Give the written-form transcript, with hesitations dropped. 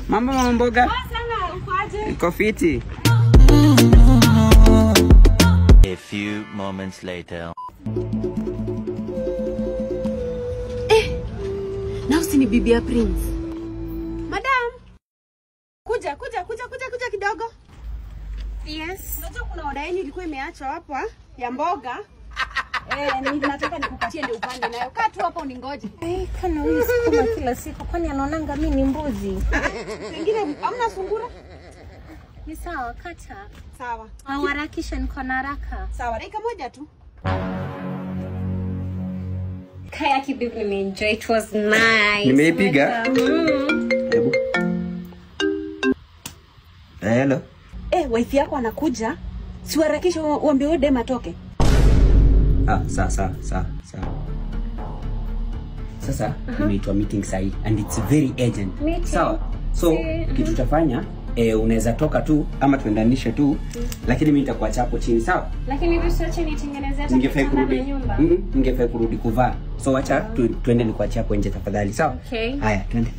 Mama mboga. Iko fiti. A few moments later. Na usini bibi ya Prince. Madam. Kuja kidogo. Yes. Unajua kuna order yenu ilikuwa imeachwa hapa ya mboga. Nataka nikupatie ndio upande nayo. Kaa tu hapo uningoje. Kana huyu sikuma kila siku kwani anaonanga mimi ni mbuzi. Pengine hamna sungura? Ni sawa kata. Sawa. Au harakisha niko na haraka. Sawa, dakika moja tu. Kaya kibibi nimeenjoy, it was nice. Nimeipiga. Hebu. Hello. Wifi yako anakuja. Siharakisha uambie wewe dem atoke. Sawa. Sasa nimeitwa meeting sahi and it's very urgent. Sawa. So kitu tutafanya unaweza toka tu ama tuendanishe tu lakini mimi nitakuacha hapo chini, sawa? Lakini hivi sasa nitengenezea hata nyumba. Ningefai kurudi kuvaa. So acha tuende nikuache hapo nje tafadhali, sawa? Okay. Haya, twende.